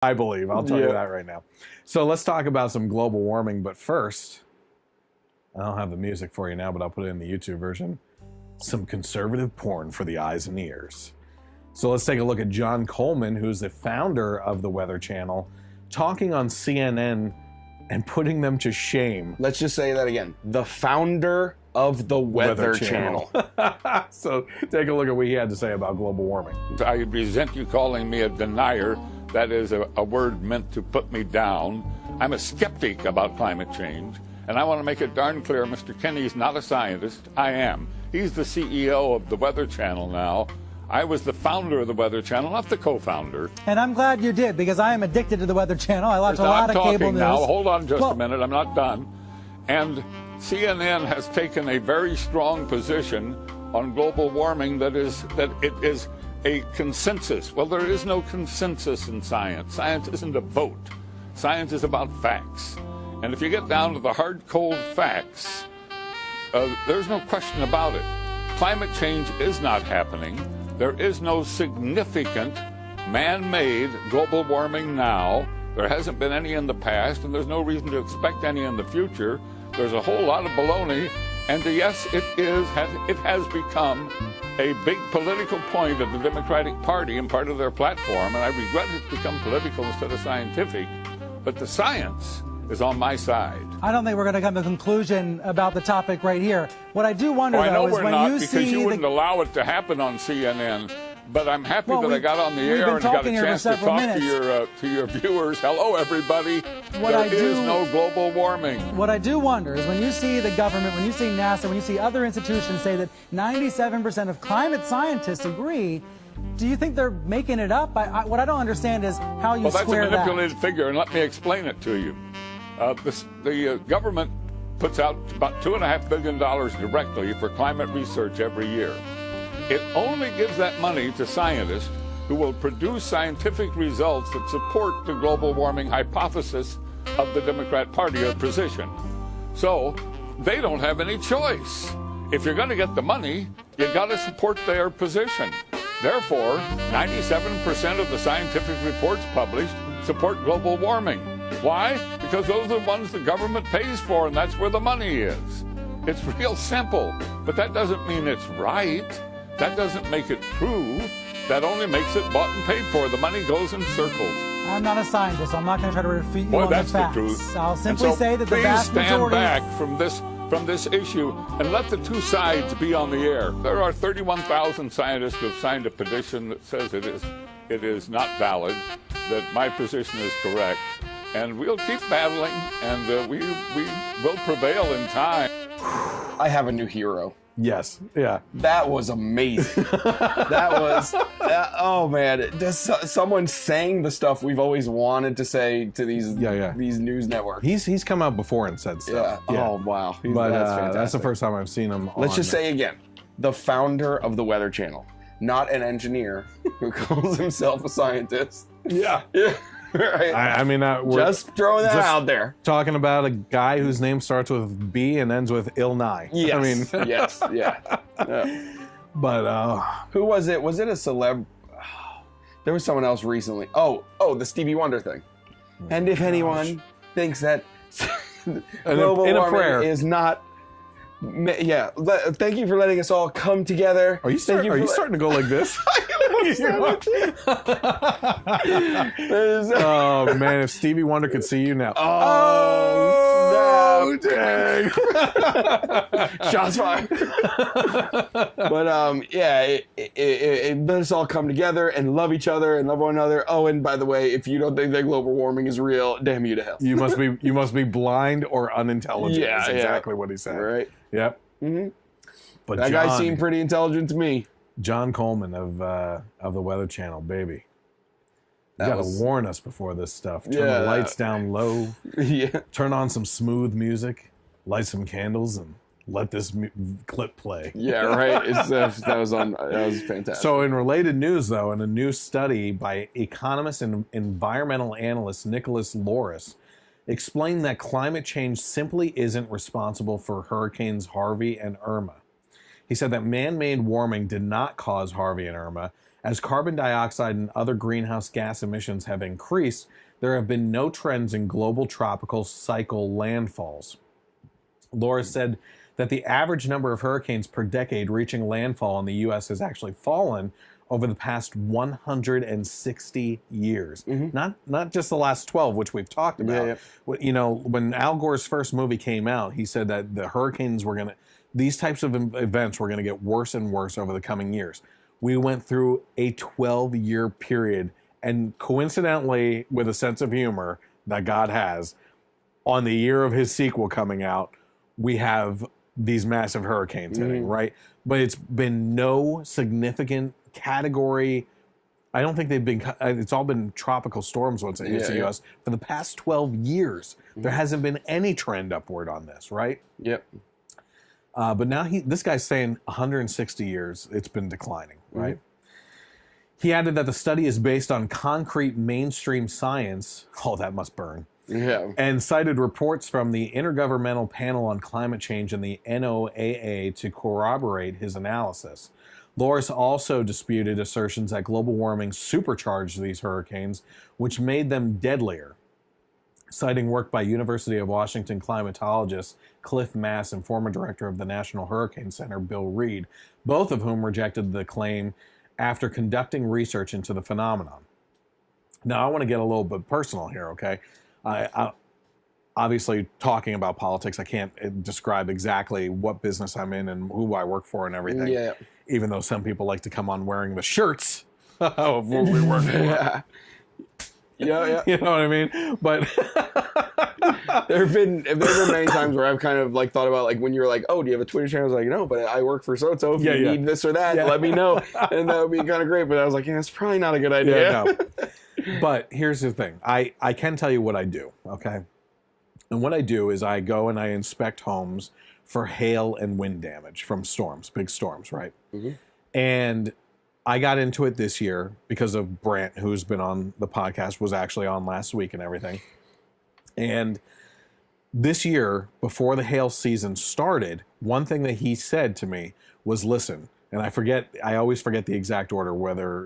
I believe. I'll tell you that right now. So let's talk about some global warming. But first, I don't have the music for you now, but I'll put it in the YouTube version. Some conservative porn for the eyes and ears. So let's take a look at John Coleman, who's the founder of the Weather Channel, talking on CNN and putting them to shame. Let's just say that again. The founder of the Weather Channel. So take a look at what he had to say about global warming. I resent you calling me a denier. That is a word meant to put me down. I'm a skeptic about climate change, and I want to make it darn clear Mr. Kenny's not a scientist. I am. He's the CEO of the Weather Channel now. I was the founder of the Weather Channel, not the co-founder. And I'm glad you did, because I am addicted to the Weather Channel. I watch a lot of cable news. Now, hold on just a minute. I'm not done. And CNN has taken a very strong position on global warming that it is a consensus. Well, there is no consensus in science. Science isn't a vote. Science is about facts. And if you get down to the hard, cold facts, there's no question about it. Climate change is not happening. There is no significant man-made global warming now. There hasn't been any in the past, and there's no reason to expect any in the future. There's a whole lot of baloney, and yes, it has become a big political point of the Democratic Party and part of their platform, and I regret it's become political instead of scientific, but the science is on my side. I don't think we're going to come to a conclusion about the topic right here. What I do wonder, though, is when you see because you wouldn't allow it to happen on CNN. But I'm happy that I got on the air and got a chance to talk to your viewers. Hello, everybody. There is no global warming. What I do wonder is when you see the government, when you see NASA, when you see other institutions say that 97% of climate scientists agree, do you think they're making it up? What I don't understand is how you square that. That's a manipulated figure, and let me explain it to you. The government puts out about $2.5 billion directly for climate research every year. It only gives that money to scientists who will produce scientific results that support the global warming hypothesis of the Democrat Party or position. So they don't have any choice. If you're going to get the money, you've got to support their position. Therefore, 97% of the scientific reports published support global warming. Why? Because those are the ones the government pays for, and that's where the money is. It's real simple, but that doesn't mean it's right. That doesn't make it true. That only makes it bought and paid for. The money goes in circles. I'm not a scientist, so I'm not going to try to refute you on the facts. That's the truth. I'll simply say that the vast majority... Please stand back from this issue and let the two sides be on the air. There are 31,000 scientists who have signed a petition that says it is not valid, that my position is correct. And we'll keep battling, and we will prevail in time. I have a new hero. Yes. Yeah. That was amazing. That was, oh man, someone saying the stuff we've always wanted to say to these news networks. He's come out before and said stuff. Yeah. Oh wow. But that's fantastic. That's the first time I've seen him. Let's just say again, the founder of the Weather Channel, not an engineer who calls himself a scientist. Yeah. Yeah. Right. I mean, we're just throwing that out there. Talking about a guy whose name starts with B and ends with Illni. Yes. I mean, yes. Yeah. But who was it? Was it a celeb? There was someone else recently. Oh, the Stevie Wonder thing. And if anyone thinks that global warming is not. Yeah, thank you for letting us all come together. Are you starting to go like this? Oh man, if Stevie Wonder could see you now. Oh dang. Shots fired. But let us all come together and love each other and love one another. Oh, and by the way, if you don't think that global warming is real, damn you to hell. You must be blind or unintelligent. Yeah, that's exactly what he said. Right. Yep. Mm-hmm. But that guy seemed pretty intelligent to me. John Coleman of the Weather Channel, baby. You got to warn us before this stuff. Turn the lights down low. Yeah. Turn on some smooth music. Light some candles and let this clip play. Yeah, right. That was fantastic. So in related news, though, in a new study by economist and environmental analyst Nicholas Loris, explained that climate change simply isn't responsible for hurricanes Harvey and Irma. He said that man-made warming did not cause Harvey and Irma, As carbon dioxide and other greenhouse gas emissions have increased, there have been no trends in global tropical cycle landfalls. Laura said that the average number of hurricanes per decade reaching landfall in the U.S. has actually fallen over the past 160 years. Not just the last 12, which we've talked about. You know, when Al Gore's first movie came out, he said that the hurricanes were going to, these types of events were going to get worse and worse over the coming years. We went through a 12-year period, and coincidentally, with a sense of humor that God has, on the year of his sequel coming out, we have these massive hurricanes hitting, right? But it's been no significant category. I don't think they've been, it's all been tropical storms once it hits the U.S. For the past 12 years, there hasn't been any trend upward on this, right? But now this guy's saying 160 years, it's been declining, right? He added that the study is based on concrete mainstream science. Oh, that must burn. And cited reports from the Intergovernmental Panel on Climate Change and the NOAA to corroborate his analysis. Loris also disputed assertions that global warming supercharged these hurricanes, which made them deadlier, citing work by University of Washington climatologist Cliff Mass and former director of the National Hurricane Center, Bill Reed, both of whom rejected the claim after conducting research into the phenomenon. Now, I want to get a little bit personal here, okay? I obviously, talking about politics, I can't describe exactly what business I'm in and who I work for and everything. Even though some people like to come on wearing the shirts of what we work for. You know what I mean? But there have been many times where I've kind of like thought about, like, when you're like, oh, do you have a Twitter channel? I was like, no, but I work for so-and-so. If you need this or that, let me know. And that would be kind of great. But I was like, yeah, it's probably not a good idea. No. But here's the thing. I can tell you what I do, okay? And what I do is I go and I inspect homes for hail and wind damage from storms, big storms, right? And I got into it this year because of Brant, who's been on the podcast, was actually on last week and everything. And this year, before the hail season started, one thing that he said to me was, listen, and I always forget the exact order,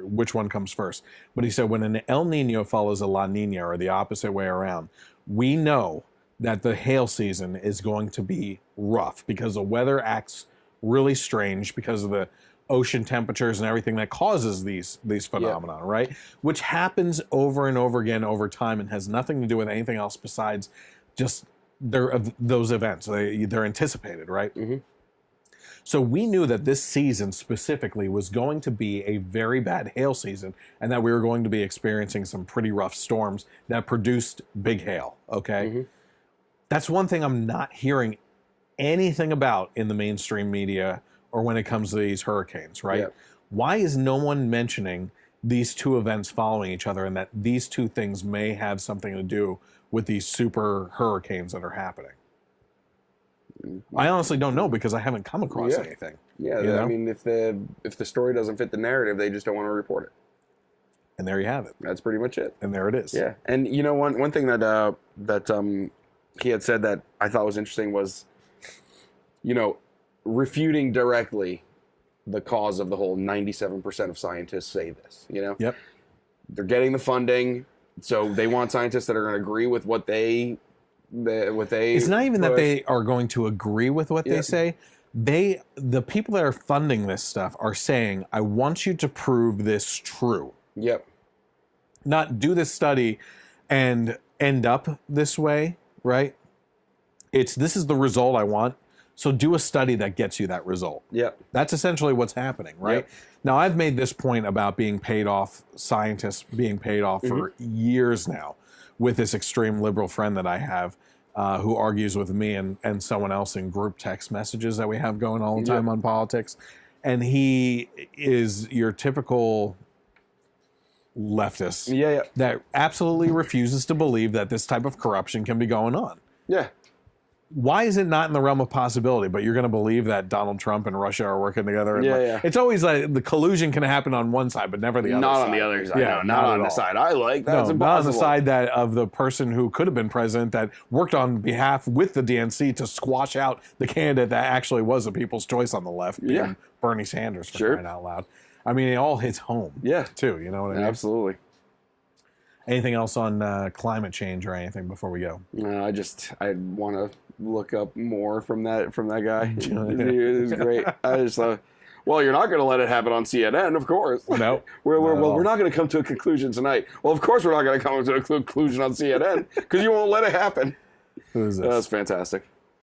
which one comes first. But he said, when an El Nino follows a La Nina, or the opposite way around, we know that the hail season is going to be rough because the weather acts really strange because of the ocean temperatures and everything that causes these phenomena, right? Which happens over and over again over time and has nothing to do with anything else besides just those events. They're anticipated, right? So we knew that this season specifically was going to be a very bad hail season and that we were going to be experiencing some pretty rough storms that produced big hail, okay? That's one thing I'm not hearing anything about in the mainstream media or when it comes to these hurricanes, right? Why is no one mentioning these two events following each other and that these two things may have something to do with these super hurricanes that are happening? I honestly don't know because I haven't come across anything. I mean, if the story doesn't fit the narrative, they just don't want to report it. And there you have it. That's pretty much it. And there it is. Yeah. And you know, one thing that he had said that I thought was interesting was, you know, refuting directly the cause of the whole 97% of scientists say this, you know? They're getting the funding, so they want scientists that are going to agree with what they It's not even that they are going to agree with what they say. The people that are funding this stuff are saying, I want you to prove this true. Not do this study and end up this way, right? This is the result I want. So do a study that gets you that result. That's essentially what's happening, right? Now, I've made this point about being paid off, scientists being paid off for years now with this extreme liberal friend that I have who argues with me and someone else in group text messages that we have going all the time on politics. And he is your typical leftist that absolutely refuses to believe that this type of corruption can be going on. Why is it not in the realm of possibility? But you're going to believe that Donald Trump and Russia are working together? And it's always like the collusion can happen on one side, but never the other side. Not on the other side. No, not on the side I like. That's impossible. Not on the side of the person who could have been president that worked on behalf with the DNC to squash out the candidate that actually was the people's choice on the left, being Bernie Sanders, for crying out loud. I mean, it all hits home. Yeah. Too. You know what I mean? Absolutely. Anything else on climate change or anything before we go? No, I want to look up more from that guy. It was great. I just thought, well, you're not going to let it happen on CNN, of course. No. We're not going to come to a conclusion tonight. Well, of course we're not going to come to a conclusion on CNN because you won't let it happen. Who is this? That's fantastic.